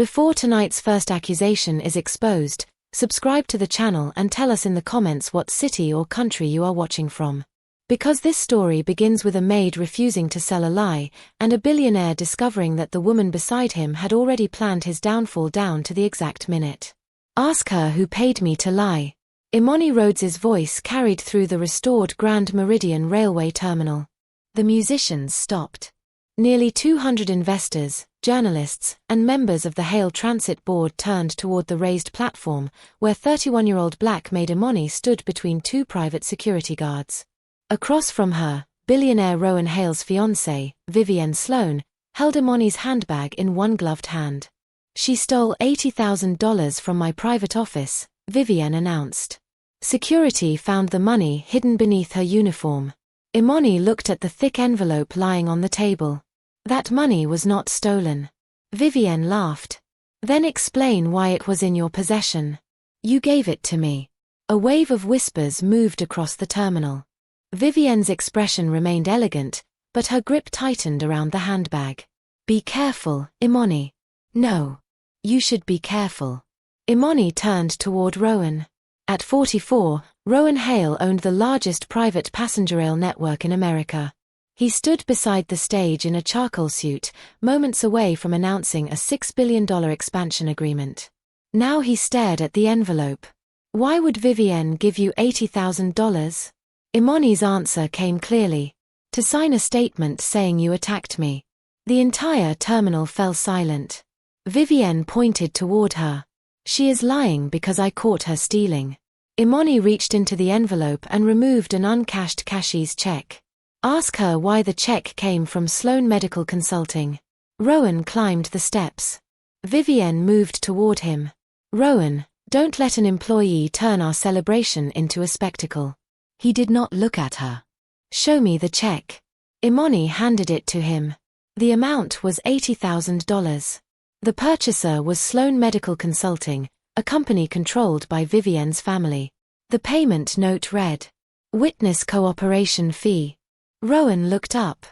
Before tonight's first accusation is exposed, subscribe to the channel and tell us in the comments what city or country you are watching from. Because this story begins with a maid refusing to sell a lie, and a billionaire discovering that the woman beside him had already planned his downfall down to the exact minute. Ask her who paid me to lie. Imani Rhodes' voice carried through the restored Grand Meridian Railway Terminal. The musicians stopped. Nearly 200 investors, journalists, and members of the Hale Transit Board turned toward the raised platform, where 31-year-old black maid Imani stood between two private security guards. Across from her, billionaire Rowan Hale's fiancée, Vivienne Sloan, held Imani's handbag in one gloved hand. "She stole $80,000 from my private office," Vivienne announced. Security found the money hidden beneath her uniform. Imani looked at the thick envelope lying on the table. "That money was not stolen." Vivienne laughed. "Then explain why it was in your possession." "You gave it to me." A wave of whispers moved across the terminal. Vivienne's expression remained elegant, but her grip tightened around the handbag. "Be careful, Imani." "No. You should be careful." Imani turned toward Rowan. At 44, Rowan Hale owned the largest private passenger rail network in America. He stood beside the stage in a charcoal suit, moments away from announcing a $6 billion expansion agreement. Now he stared at the envelope. "Why would Vivienne give you $80,000? Imani's answer came clearly. "To sign a statement saying you attacked me." The entire terminal fell silent. Vivienne pointed toward her. "She is lying because I caught her stealing." Imani reached into the envelope and removed an uncashed cashier's check. "Ask her why the check came from Sloan Medical Consulting." Rowan climbed the steps. Vivienne moved toward him. "Rowan, don't let an employee turn our celebration into a spectacle." He did not look at her. "Show me the check." Imani handed it to him. The amount was $80,000. The purchaser was Sloan Medical Consulting, a company controlled by Vivienne's family. The payment note read, "Witness cooperation fee." Rowan looked up.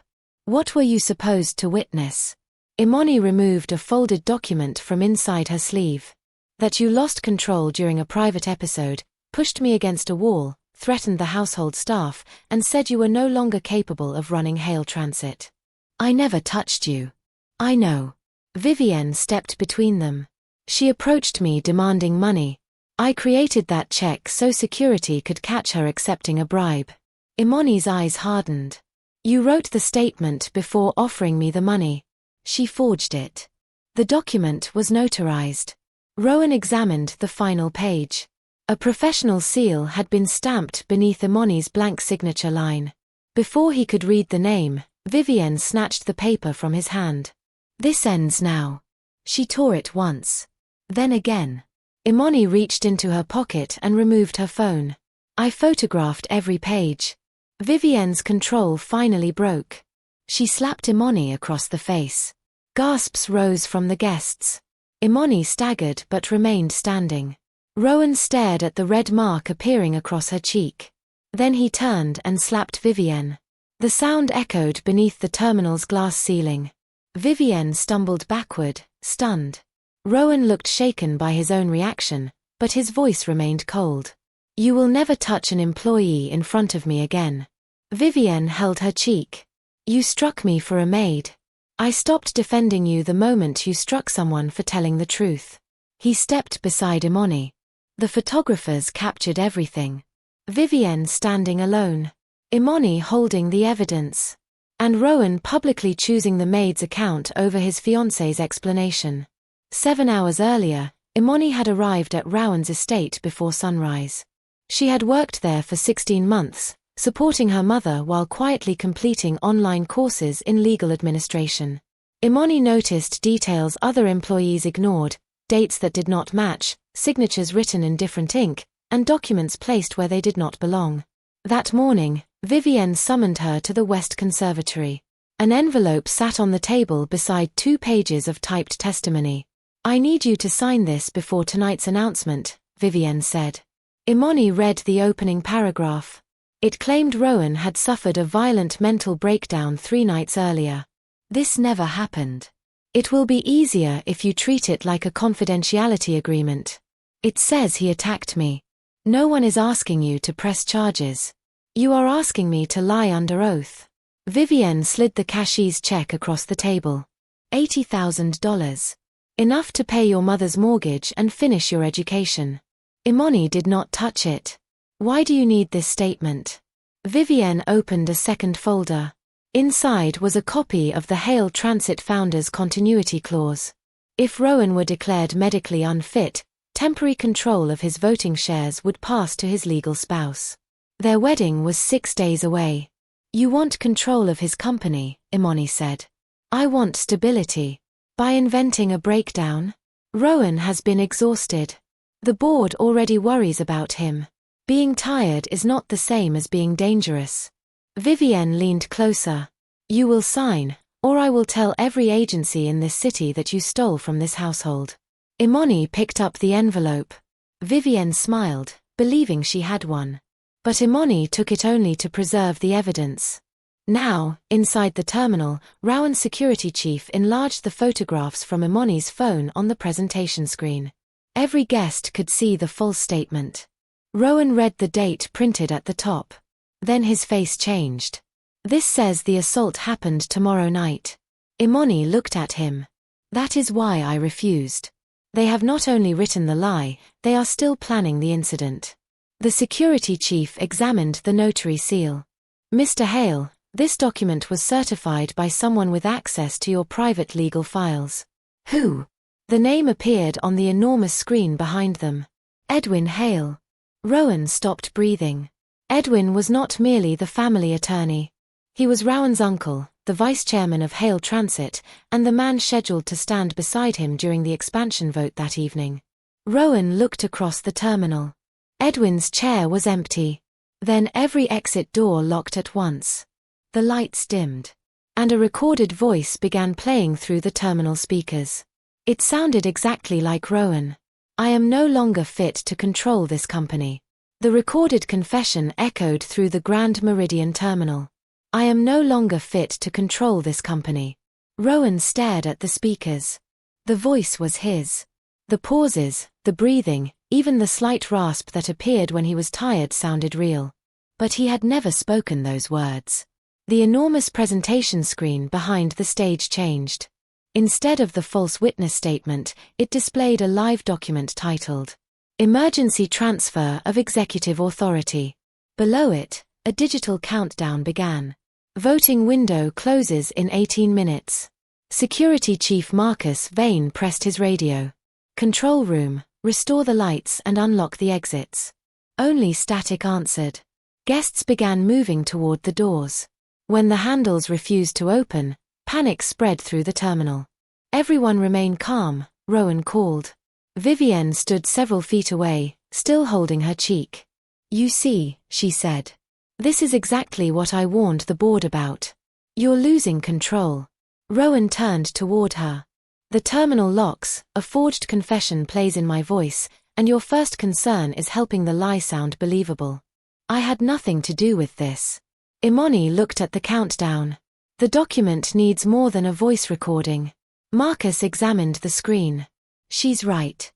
"What were you supposed to witness?" Imani removed a folded document from inside her sleeve. "That you lost control during a private episode, pushed me against a wall, threatened the household staff, and said you were no longer capable of running Hale Transit." "I never touched you." "I know." Vivienne stepped between them. "She approached me demanding money. I created that check so security could catch her accepting a bribe." Imani's eyes hardened. "You wrote the statement before offering me the money." "She forged it." The document was notarized. Rowan examined the final page. A professional seal had been stamped beneath Imani's blank signature line. Before he could read the name, Vivienne snatched the paper from his hand. "This ends now." She tore it once. Then again. Imani reached into her pocket and removed her phone. "I photographed every page." Vivienne's control finally broke. She slapped Imani across the face. Gasps rose from the guests. Imani staggered but remained standing. Rowan stared at the red mark appearing across her cheek. Then he turned and slapped Vivienne. The sound echoed beneath the terminal's glass ceiling. Vivienne stumbled backward, stunned. Rowan looked shaken by his own reaction, but his voice remained cold. "You will never touch an employee in front of me again." Vivienne held her cheek. "You struck me for a maid. I stopped defending you the moment you struck someone for telling the truth." He stepped beside Imani. The photographers captured everything. Vivienne standing alone. Imani holding the evidence. And Rowan publicly choosing the maid's account over his fiancée's explanation. 7 hours earlier, Imani had arrived at Rowan's estate before sunrise. She had worked there for 16 months, supporting her mother while quietly completing online courses in legal administration. Imani noticed details other employees ignored, dates that did not match, signatures written in different ink, and documents placed where they did not belong. That morning, Vivienne summoned her to the West Conservatory. An envelope sat on the table beside 2 pages of typed testimony. "I need you to sign this before tonight's announcement," Vivienne said. Imani read the opening paragraph. It claimed Rowan had suffered a violent mental breakdown 3 nights earlier. This never happened. It will be easier if you treat it like a confidentiality agreement. It says he attacked me. No one is asking you to press charges. You are asking me to lie under oath. Vivienne slid the cashier's check across the table. $80,000. Enough to pay your mother's mortgage and finish your education. Imani did not touch it. Why do you need this statement? Vivienne opened a second folder. Inside was a copy of the Hale Transit Founders Continuity Clause. If Rowan were declared medically unfit, temporary control of his voting shares would pass to his legal spouse. Their wedding was 6 days away. You want control of his company, Imani said. I want stability. By inventing a breakdown? Rowan has been exhausted. The board already worries about him. Being tired is not the same as being dangerous. Vivienne leaned closer. You will sign, or I will tell every agency in this city that you stole from this household. Imani picked up the envelope. Vivienne smiled, believing she had one. But Imani took it only to preserve the evidence. Now, inside the terminal, Rowan's security chief enlarged the photographs from Imani's phone on the presentation screen. Every guest could see the full statement. Rowan read the date printed at the top. Then his face changed. This says the assault happened tomorrow night. Imani looked at him. That is why I refused. They have not only written the lie, they are still planning the incident. The security chief examined the notary seal. Mr. Hale, this document was certified by someone with access to your private legal files. Who? The name appeared on the enormous screen behind them. Edwin Hale. Rowan stopped breathing. Edwin was not merely the family attorney. He was Rowan's uncle, the vice chairman of Hale Transit, and the man scheduled to stand beside him during the expansion vote that evening. Rowan looked across the terminal. Edwin's chair was empty. Then every exit door locked at once. The lights dimmed. And a recorded voice began playing through the terminal speakers. It sounded exactly like Rowan. I am no longer fit to control this company. The recorded confession echoed through the Grand Meridian terminal. I am no longer fit to control this company. Rowan stared at the speakers. The voice was his. The pauses, the breathing, even the slight rasp that appeared when he was tired sounded real. But he had never spoken those words. The enormous presentation screen behind the stage changed. Instead of the false witness statement, it displayed a live document titled, Emergency Transfer of Executive Authority. Below it, a digital countdown began. Voting window closes in 18 minutes. Security Chief Marcus Vane pressed his radio. Control room, restore the lights and unlock the exits. Only static answered. Guests began moving toward the doors. When the handles refused to open, panic spread through the terminal. Everyone remain calm, Rowan called. Vivienne stood several feet away, still holding her cheek. You see, she said. This is exactly what I warned the board about. You're losing control. Rowan turned toward her. The terminal locks, a forged confession plays in my voice, and your first concern is helping the lie sound believable. I had nothing to do with this. Imani looked at the countdown. The document needs more than a voice recording. Marcus examined the screen. She's right.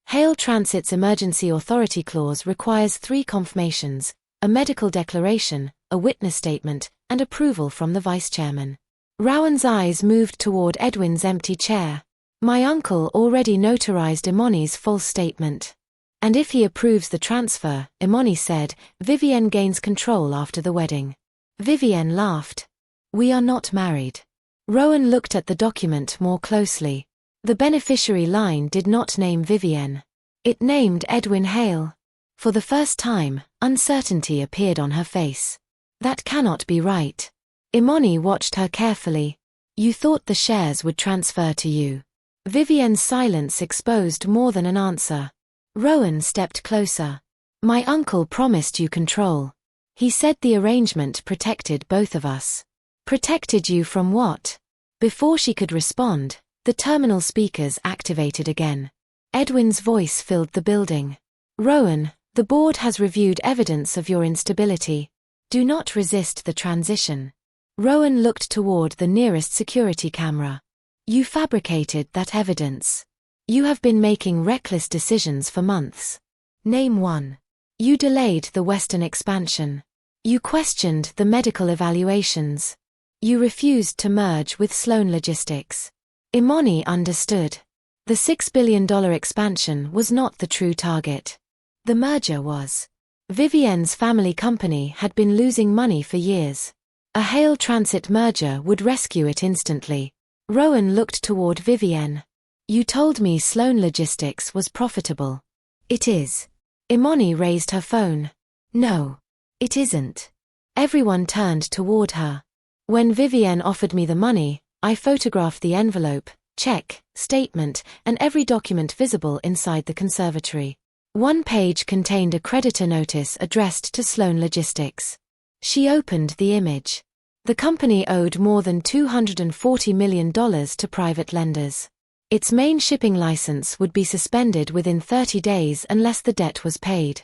Hale Transit's Emergency Authority Clause requires 3 confirmations, a medical declaration, a witness statement, and approval from the vice chairman. Rowan's eyes moved toward Edwin's empty chair. My uncle already notarized Imani's false statement. And if he approves the transfer, Imani said, Vivienne gains control after the wedding. Vivienne laughed. We are not married. Rowan looked at the document more closely. The beneficiary line did not name Vivienne. It named Edwin Hale. For the first time, uncertainty appeared on her face. That cannot be right. Imani watched her carefully. You thought the shares would transfer to you. Vivienne's silence exposed more than an answer. Rowan stepped closer. My uncle promised you control. He said the arrangement protected both of us. Protected you from what? Before she could respond, the terminal speakers activated again. Edwin's voice filled the building. Rowan, the board has reviewed evidence of your instability. Do not resist the transition. Rowan looked toward the nearest security camera. You fabricated that evidence. You have been making reckless decisions for months. Name one. You delayed the Western expansion. You questioned the medical evaluations. You refused to merge with Sloan Logistics. Imani understood. The $6 billion expansion was not the true target. The merger was. Vivienne's family company had been losing money for years. A Hale Transit merger would rescue it instantly. Rowan looked toward Vivienne. You told me Sloan Logistics was profitable. It is. Imani raised her phone. No. It isn't. Everyone turned toward her. When Vivienne offered me the money, I photographed the envelope, check, statement, and every document visible inside the conservatory. One page contained a creditor notice addressed to Sloan Logistics. She opened the image. The company owed more than $240 million to private lenders. Its main shipping license would be suspended within 30 days unless the debt was paid.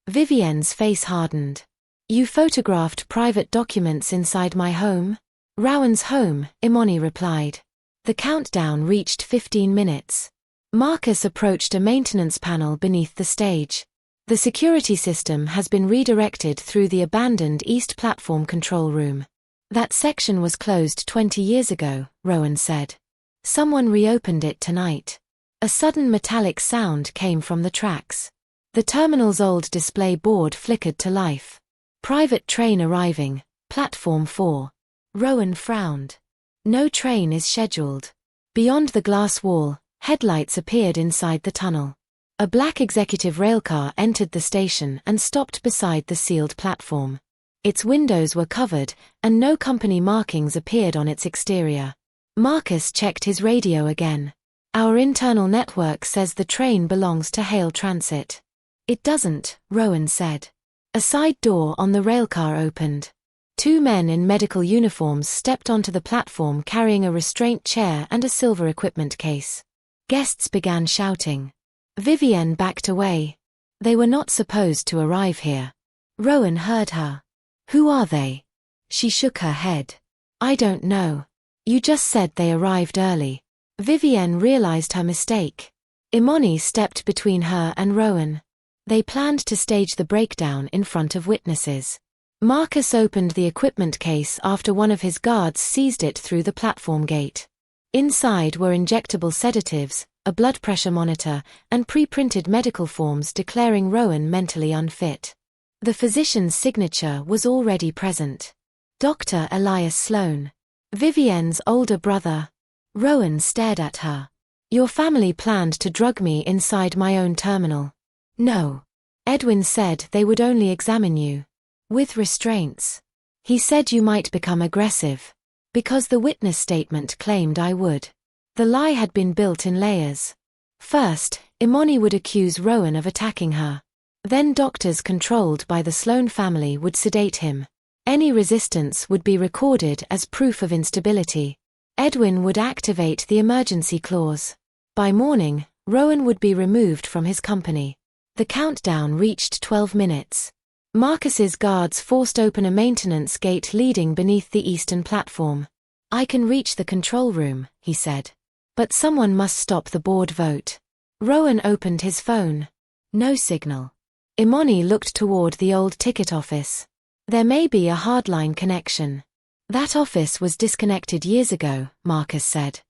Vivienne's face hardened. You photographed private documents inside my home? Rowan's home, Imani replied. The countdown reached 15 minutes. Marcus approached a maintenance panel beneath the stage. The security system has been redirected through the abandoned East Platform control room. That section was closed 20 years ago, Rowan said. Someone reopened it tonight. A sudden metallic sound came from the tracks. The terminal's old display board flickered to life. Private train arriving, platform 4. Rowan frowned. No train is scheduled. Beyond the glass wall, headlights appeared inside the tunnel. A black executive railcar entered the station and stopped beside the sealed platform. Its windows were covered, and no company markings appeared on its exterior. Marcus checked his radio again. Our internal network says the train belongs to Hale Transit. It doesn't, Rowan said. A side door on the railcar opened. Two men in medical uniforms stepped onto the platform carrying a restraint chair and a silver equipment case. Guests began shouting. Vivienne backed away. They were not supposed to arrive here. Rowan heard her. Who are they? She shook her head. I don't know. You just said they arrived early. Vivienne realized her mistake. Imani stepped between her and Rowan. They planned to stage the breakdown in front of witnesses. Marcus opened the equipment case after one of his guards seized it through the platform gate. Inside were injectable sedatives, a blood pressure monitor, and pre-printed medical forms declaring Rowan mentally unfit. The physician's signature was already present. Dr. Elias Sloan. Vivienne's older brother. Rowan stared at her. Your family planned to drug me inside my own terminal. No. Edwin said they would only examine you. With restraints. He said you might become aggressive. Because the witness statement claimed I would. The lie had been built in layers. First, Imani would accuse Rowan of attacking her. Then doctors controlled by the Sloan family would sedate him. Any resistance would be recorded as proof of instability. Edwin would activate the emergency clause. By morning, Rowan would be removed from his company. The countdown reached 12 minutes. Marcus's guards forced open a maintenance gate leading beneath the eastern platform. I can reach the control room, he said. But someone must stop the board vote. Rowan opened his phone. No signal. Imani looked toward the old ticket office. There may be a hardline connection. That office was disconnected years ago, Marcus said.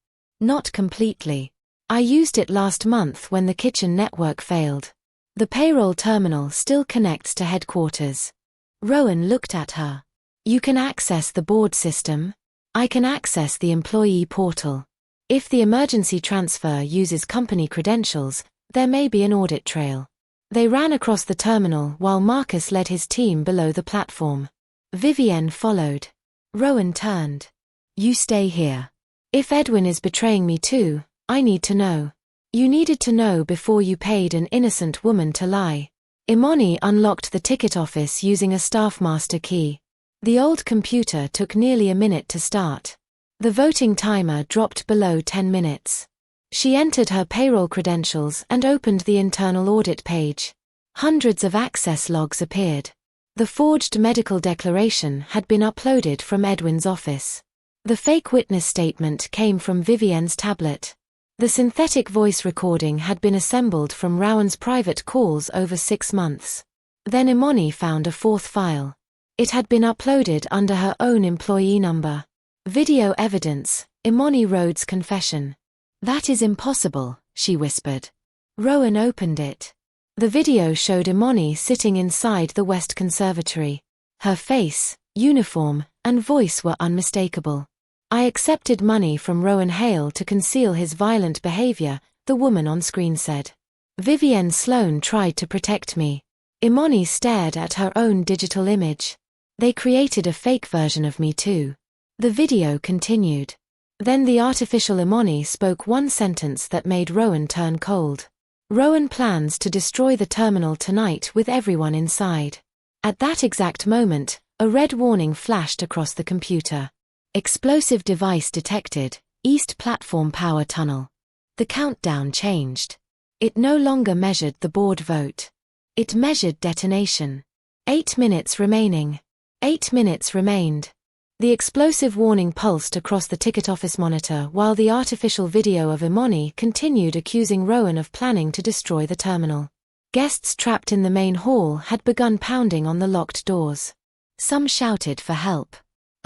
Not completely. I used it last month when the kitchen network failed. The payroll terminal still connects to headquarters. Rowan looked at her. You can access the board system. I can access the employee portal. If the emergency transfer uses company credentials, there may be an audit trail. They ran across the terminal while Marcus led his team below the platform. Vivienne followed. Rowan turned. You stay here. If Edwin is betraying me too, I need to know. You needed to know before you paid an innocent woman to lie. Imani unlocked the ticket office using a staff master key. The old computer took nearly a minute to start. The voting timer dropped below 10 minutes. She entered her payroll credentials and opened the internal audit page. Hundreds of access logs appeared. The forged medical declaration had been uploaded from Edwin's office. The fake witness statement came from Vivienne's tablet. The synthetic voice recording had been assembled from Rowan's private calls over 6 months. Then Imani found a fourth file. It had been uploaded under her own employee number. Video evidence, Imani Rhodes' confession. "That is impossible," she whispered. Rowan opened it. The video showed Imani sitting inside the West Conservatory. Her face, uniform, and voice were unmistakable. "I accepted money from Rowan Hale to conceal his violent behavior," the woman on screen said. "Vivienne Sloan tried to protect me." Imani stared at her own digital image. "They created a fake version of me too." The video continued. Then the artificial Imani spoke one sentence that made Rowan turn cold. "Rowan plans to destroy the terminal tonight with everyone inside." At that exact moment, a red warning flashed across the computer. "Explosive device detected, East Platform Power Tunnel." The countdown changed. It no longer measured the board vote. It measured detonation. 8 minutes remaining. 8 minutes remained. The explosive warning pulsed across the ticket office monitor while the artificial video of Imani continued accusing Rowan of planning to destroy the terminal. Guests trapped in the main hall had begun pounding on the locked doors. Some shouted for help.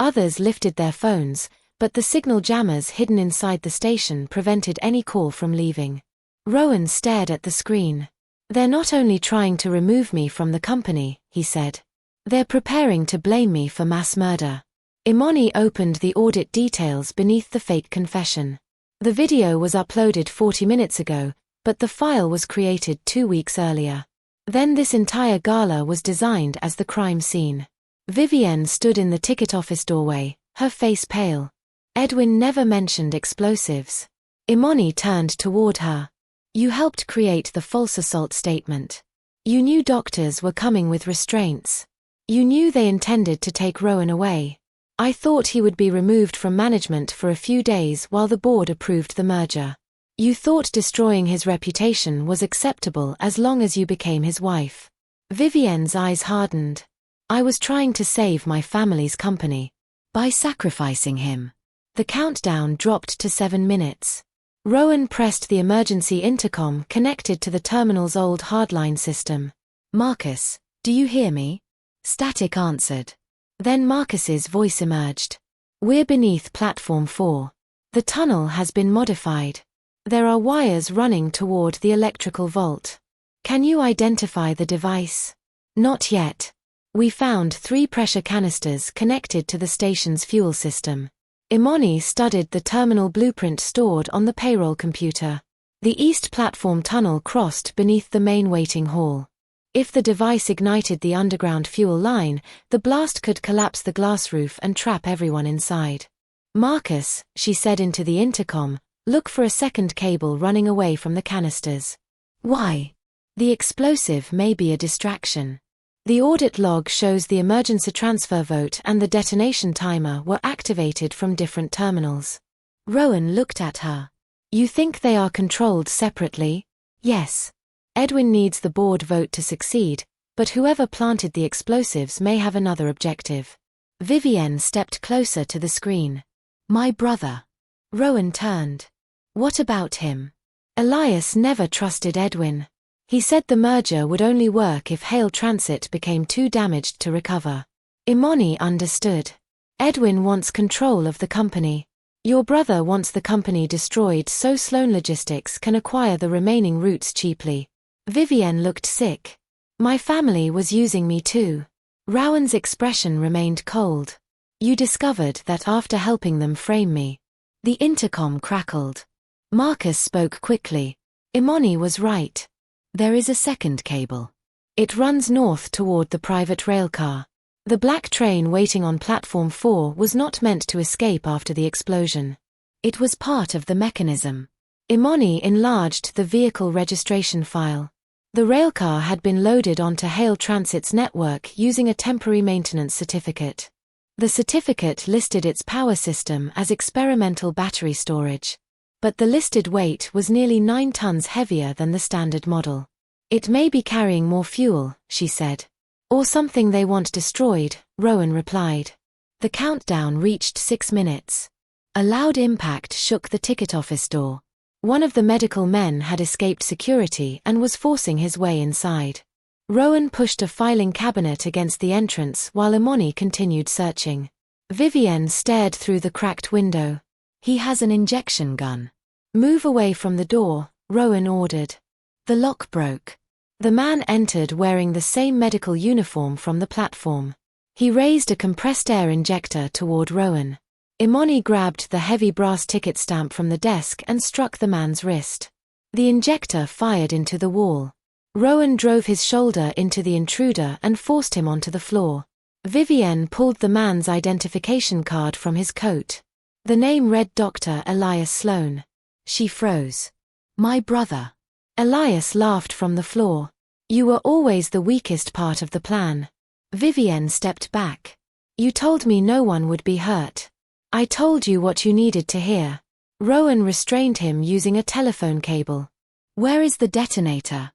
Others lifted their phones, but the signal jammers hidden inside the station prevented any call from leaving. Rowan stared at the screen. "They're not only trying to remove me from the company," he said. "They're preparing to blame me for mass murder." Imani opened the audit details beneath the fake confession. The video was uploaded 40 minutes ago, but the file was created 2 weeks earlier. Then this entire gala was designed as the crime scene. Vivienne stood in the ticket office doorway, her face pale. Edwin never mentioned explosives. Imani turned toward her. "You helped create the false assault statement. You knew doctors were coming with restraints. You knew they intended to take Rowan away. I thought he would be removed from management for a few days while the board approved the merger. You thought destroying his reputation was acceptable as long as you became his wife." Vivienne's eyes hardened. "I was trying to save my family's company. By sacrificing him." The countdown dropped to 7 minutes. Rowan pressed the emergency intercom connected to the terminal's old hardline system. "Marcus, do you hear me?" Static answered. Then Marcus's voice emerged. "We're beneath Platform 4. The tunnel has been modified. There are wires running toward the electrical vault. Can you identify the device?" "Not yet. We found 3 pressure canisters connected to the station's fuel system." Imani studied the terminal blueprint stored on the payroll computer. The East Platform tunnel crossed beneath the main waiting hall. If the device ignited the underground fuel line, the blast could collapse the glass roof and trap everyone inside. "Marcus," she said into the intercom, "look for a second cable running away from the canisters." "Why?" "The explosive may be a distraction." The audit log shows the emergency transfer vote and the detonation timer were activated from different terminals. Rowan looked at her. "You think they are controlled separately?" "Yes. Edwin needs the board vote to succeed, but whoever planted the explosives may have another objective." Vivienne stepped closer to the screen. "My brother." Rowan turned. "What about him?" Elias never trusted Edwin. He said the merger would only work if Hale Transit became too damaged to recover. Imani understood. "Edwin wants control of the company. Your brother wants the company destroyed so Sloan Logistics can acquire the remaining routes cheaply." Vivienne looked sick. "My family was using me too." Rowan's expression remained cold. "You discovered that after helping them frame me." The intercom crackled. Marcus spoke quickly. Imani was right. "There is a second cable. It runs north toward the private railcar. The black train waiting on Platform 4 was not meant to escape after the explosion. It was part of the mechanism." Imani enlarged the vehicle registration file. The railcar had been loaded onto Hale Transit's network using a temporary maintenance certificate. The certificate listed its power system as experimental battery storage. But the listed weight was nearly 9 tons heavier than the standard model. "It may be carrying more fuel," she said. "Or something they want destroyed," Rowan replied. The countdown reached 6 minutes. A loud impact shook the ticket office door. One of the medical men had escaped security and was forcing his way inside. Rowan pushed a filing cabinet against the entrance while Imani continued searching. Vivienne stared through the cracked window. "He has an injection gun." "Move away from the door," Rowan ordered. The lock broke. The man entered wearing the same medical uniform from the platform. He raised a compressed air injector toward Rowan. Imani grabbed the heavy brass ticket stamp from the desk and struck the man's wrist. The injector fired into the wall. Rowan drove his shoulder into the intruder and forced him onto the floor. Vivienne pulled the man's identification card from his coat. The name read Dr. Elias Sloan. She froze. "My brother." Elias laughed from the floor. "You were always the weakest part of the plan." Vivienne stepped back. "You told me no one would be hurt. I told you what you needed to hear." Rowan restrained him using a telephone cable. "Where is the detonator?"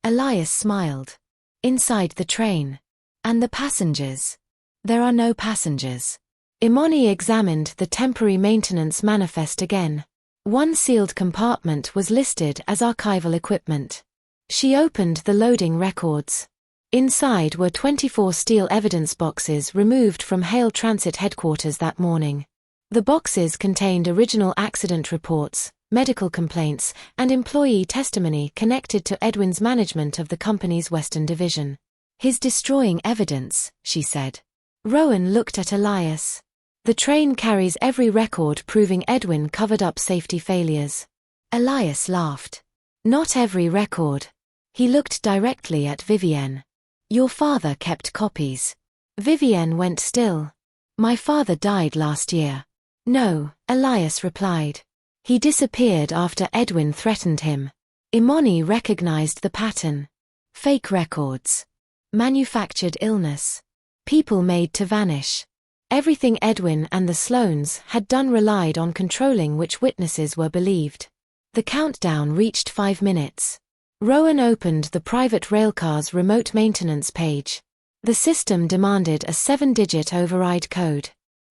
Elias smiled. "Inside the train." "And the passengers?" "There are no passengers." Imani examined the temporary maintenance manifest again. One sealed compartment was listed as archival equipment. She opened the loading records. Inside were 24 steel evidence boxes removed from Hale Transit headquarters that morning. The boxes contained original accident reports, medical complaints, and employee testimony connected to Edwin's management of the company's Western division. "He's destroying evidence," she said. Rowan looked at Elias. "The train carries every record proving Edwin covered up safety failures." Elias laughed. "Not every record." He looked directly at Vivienne. "Your father kept copies." Vivienne went still. "My father died last year." "No," Elias replied. "He disappeared after Edwin threatened him." Imani recognized the pattern. Fake records. Manufactured illness. People made to vanish. Everything Edwin and the Sloanes had done relied on controlling which witnesses were believed. The countdown reached 5 minutes. Rowan opened the private railcar's remote maintenance page. The system demanded a 7-digit override code.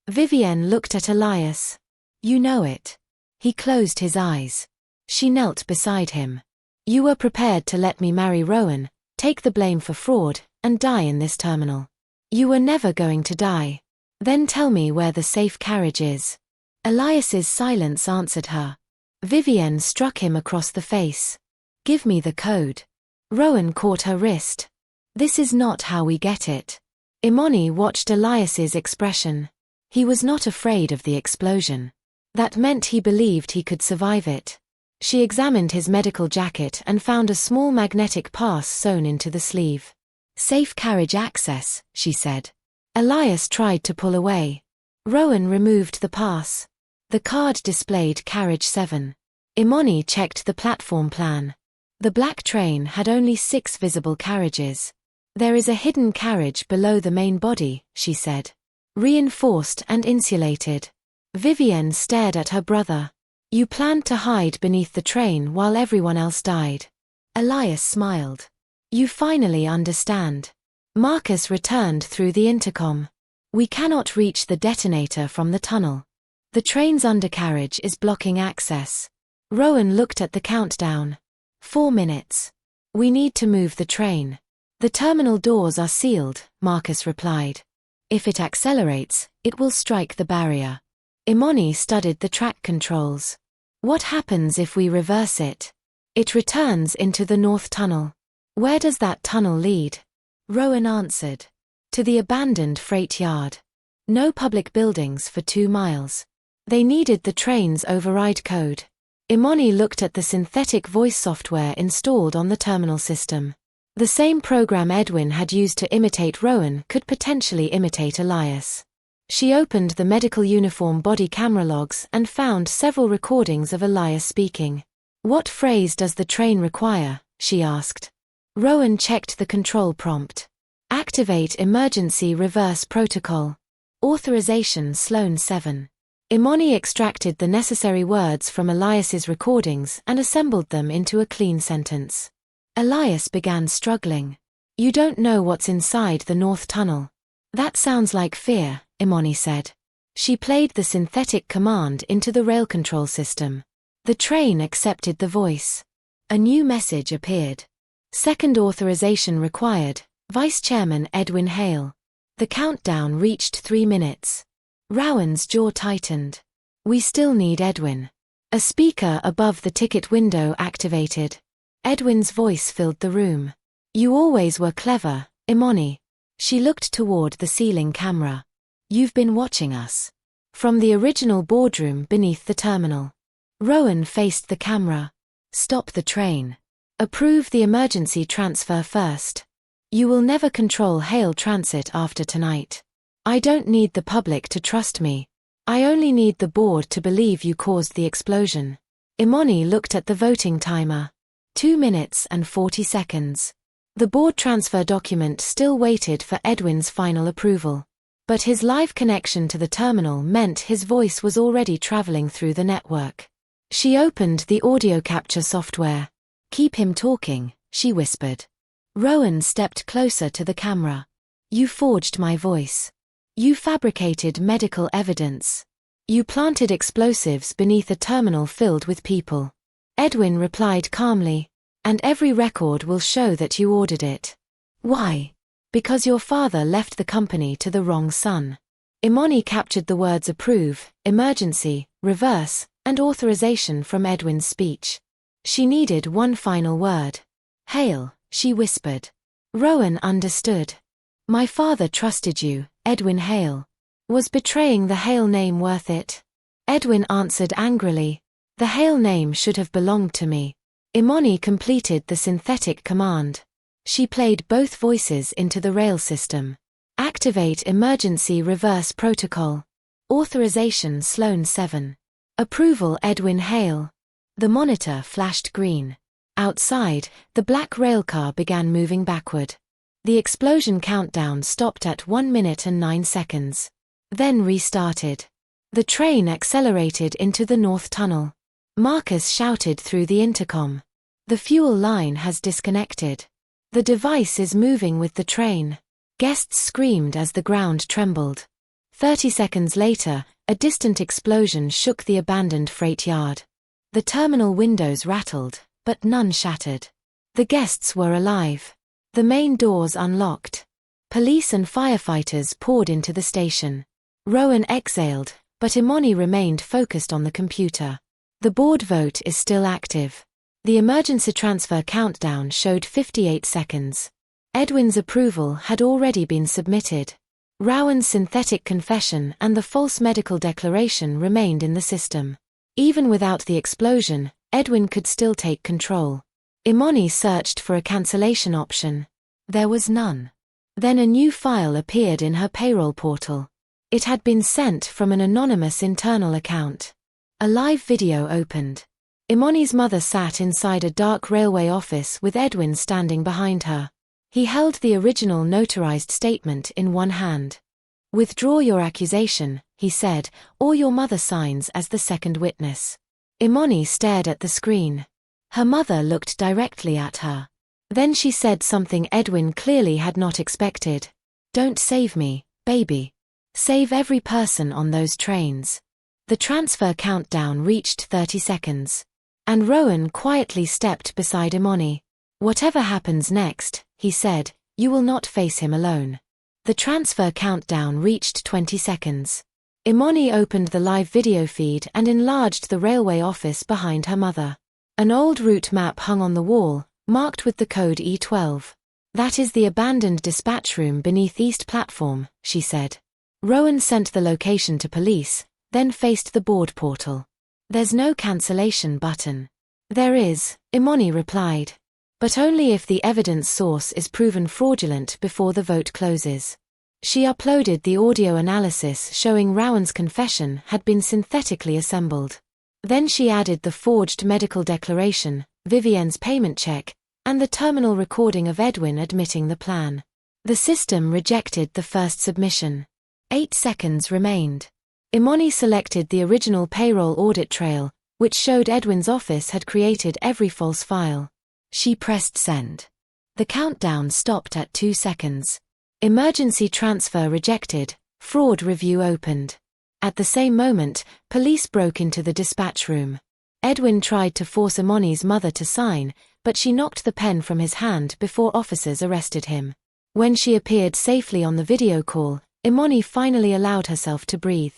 Vivienne looked at Elias. "You know it." He closed his eyes. She knelt beside him. "You were prepared to let me marry Rowan, take the blame for fraud, and die in this terminal. You were never going to die. Then tell me where the safe carriage is." Elias's silence answered her. Vivienne struck him across the face. "Give me the code." Rowan caught her wrist. "This is not how we get it." Imani watched Elias's expression. He was not afraid of the explosion. That meant he believed he could survive it. She examined his medical jacket and found a small magnetic pass sewn into the sleeve. "Safe carriage access," she said. Elias tried to pull away. Rowan removed the pass. The card displayed carriage 7. Imani checked the platform plan. The black train had only 6 visible carriages. "There is a hidden carriage below the main body," she said. "Reinforced and insulated." Vivienne stared at her brother. "You planned to hide beneath the train while everyone else died." Elias smiled. "You finally understand." Marcus returned through the intercom. "We cannot reach the detonator from the tunnel. The train's undercarriage is blocking access." Rowan looked at the countdown. 4 minutes. "We need to move the train." "The terminal doors are sealed," Marcus replied. "If it accelerates, it will strike the barrier." Imani studied the track controls. "What happens if we reverse it?" "It returns into the north tunnel." "Where does that tunnel lead?" Rowan answered. "To the abandoned freight yard." No public buildings for 2 miles. They needed the train's override code. Imani looked at the synthetic voice software installed on the terminal system. The same program Edwin had used to imitate Rowan could potentially imitate Elias. She opened the medical uniform body camera logs and found several recordings of Elias speaking. "What phrase does the train require?" she asked. Rowan checked the control prompt. "Activate emergency reverse protocol. Authorization Sloan 7." Imani extracted the necessary words from Elias's recordings and assembled them into a clean sentence. Elias began struggling. "You don't know what's inside the north tunnel." "That sounds like fear," Imani said. She played the synthetic command into the rail control system. The train accepted the voice. A new message appeared. Second authorization required, Vice Chairman Edwin Hale. The countdown reached 3 minutes. Rowan's jaw tightened. We still need Edwin. A speaker above the ticket window activated. Edwin's voice filled the room. You always were clever, Imani. She looked toward the ceiling camera. You've been watching us. From the original boardroom beneath the terminal. Rowan faced the camera. Stop the train. Approve the emergency transfer first. You will never control Hale Transit after tonight. I don't need the public to trust me. I only need the board to believe you caused the explosion. Imani looked at the voting timer. 2 minutes and 40 seconds. The board transfer document still waited for Edwin's final approval. But his live connection to the terminal meant his voice was already traveling through the network. She opened the audio capture software. Keep him talking, she whispered. Rowan stepped closer to the camera. You forged my voice. You fabricated medical evidence. You planted explosives beneath a terminal filled with people. Edwin replied calmly. And every record will show that you ordered it. Why? Because your father left the company to the wrong son. Imani captured the words approve, emergency, reverse, and authorization from Edwin's speech. She needed one final word. Hale, she whispered. Rowan understood. My father trusted you, Edwin Hale. Was betraying the Hale name worth it? Edwin answered angrily. The Hale name should have belonged to me. Imani completed the synthetic command. She played both voices into the rail system. Activate emergency reverse protocol. Authorization Sloan 7. Approval Edwin Hale. The monitor flashed green. Outside, the black railcar began moving backward. The explosion countdown stopped at 1 minute and 9 seconds. Then restarted. The train accelerated into the North Tunnel. Marcus shouted through the intercom. The fuel line has disconnected. The device is moving with the train. Guests screamed as the ground trembled. 30 seconds later, a distant explosion shook the abandoned freight yard. The terminal windows rattled, but none shattered. The guests were alive. The main doors unlocked. Police and firefighters poured into the station. Rowan exhaled, but Imani remained focused on the computer. The board vote is still active. The emergency transfer countdown showed 58 seconds. Edwin's approval had already been submitted. Rowan's synthetic confession and the false medical declaration remained in the system. Even without the explosion, Edwin could still take control. Imani searched for a cancellation option. There was none. Then a new file appeared in her payroll portal. It had been sent from an anonymous internal account. A live video opened. Imani's mother sat inside a dark railway office with Edwin standing behind her. He held the original notarized statement in one hand. Withdraw your accusation, he said, or your mother signs as the second witness. Imani stared at the screen. Her mother looked directly at her. Then she said something Edwin clearly had not expected. Don't save me, baby. Save every person on those trains. The transfer countdown reached 30 seconds. And Rowan quietly stepped beside Imani. Whatever happens next, he said, you will not face him alone. The transfer countdown reached 20 seconds. Imani opened the live video feed and enlarged the railway office behind her mother. An old route map hung on the wall, marked with the code E12. That is the abandoned dispatch room beneath East Platform, she said. Rowan sent the location to police, then faced the board portal. There's no cancellation button. There is, Imani replied. But only if the evidence source is proven fraudulent before the vote closes. She uploaded the audio analysis showing Rowan's confession had been synthetically assembled. Then she added the forged medical declaration, Vivienne's payment check, and the terminal recording of Edwin admitting the plan. The system rejected the first submission. 8 seconds remained. Imani selected the original payroll audit trail, which showed Edwin's office had created every false file. She pressed send. The countdown stopped at 2 seconds. Emergency transfer rejected, fraud review opened. At the same moment, police broke into the dispatch room. Edwin tried to force Imani's mother to sign, but she knocked the pen from his hand before officers arrested him. When she appeared safely on the video call, Imani finally allowed herself to breathe.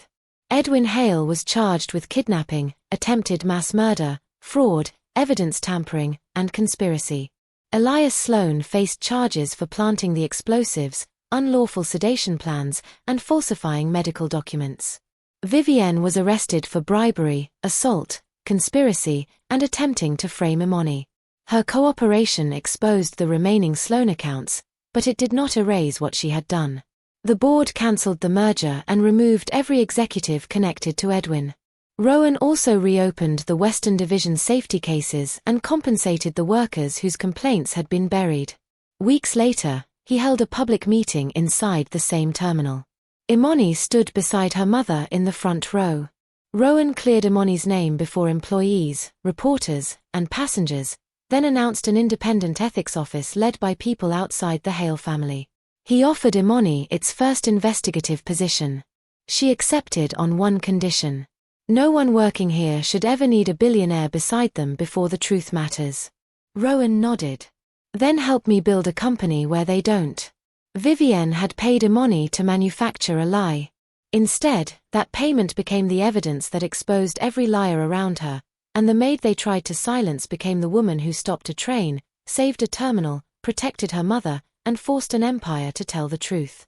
Edwin Hale was charged with kidnapping, attempted mass murder, fraud, evidence tampering, and conspiracy. Elias Sloan faced charges for planting the explosives, unlawful sedation plans, and falsifying medical documents. Vivienne was arrested for bribery, assault, conspiracy, and attempting to frame Imani. Her cooperation exposed the remaining Sloan accounts, but it did not erase what she had done. The board cancelled the merger and removed every executive connected to Edwin. Rowan also reopened the Western Division safety cases and compensated the workers whose complaints had been buried. Weeks later, he held a public meeting inside the same terminal. Imani stood beside her mother in the front row. Rowan cleared Imani's name before employees, reporters, and passengers, then announced an independent ethics office led by people outside the Hale family. He offered Imani its first investigative position. She accepted on one condition. No one working here should ever need a billionaire beside them before the truth matters. Rowan nodded. Then help me build a company where they don't. Vivienne had paid Imani to manufacture a lie. Instead, that payment became the evidence that exposed every liar around her, and the maid they tried to silence became the woman who stopped a train, saved a terminal, protected her mother, and forced an empire to tell the truth.